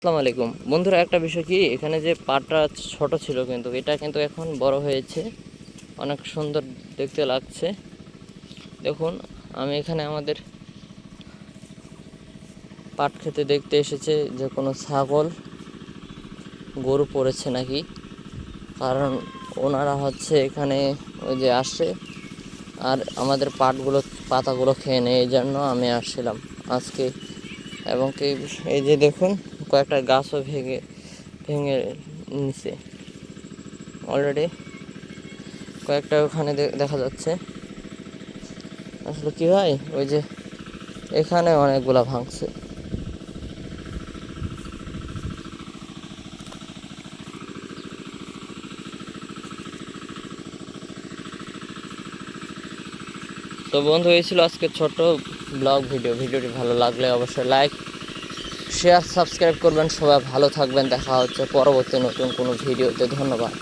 আসসালামু আলাইকুম বন্ধুরা, একটা বিষয় কি, এখানে যে পাটটা ছোট ছিল কিন্তু এটা কিন্তু এখন বড় হয়েছে, অনেক সুন্দর দেখতে লাগছে। দেখুন, আমি এখানে আমাদের পাট খেতে দেখতে এসেছে যে কোনো ছাগল গরু পড়েছে নাকি, কারণ ওনারা হচ্ছে এখানে ওই যে আসে আর আমাদের পাতাগুলো খেয়ে নেয়, এই জন্য আমি আসছিলাম আজকে। এবং কি এই যে দেখুন, কয়েকটা গাছও ভেঙে ভেঙে নিছে অলরেডি, কয়েকটা ওখানে দেখা যাচ্ছে। আসলে কি হয়, ওই যে এখানে অনেকগুলা ভাঙছে। তো বন্ধু, এই ছিল আজকে ছোট ব্লগ ভিডিওটি ভালো লাগলে অবশ্যই লাইক, শেয়ার, সাবস্ক্রাইব করবেন। সবাই ভালো থাকবেন, দেখা হচ্ছে পরবর্তী নতুন কোনো ভিডিওতে। ধন্যবাদ।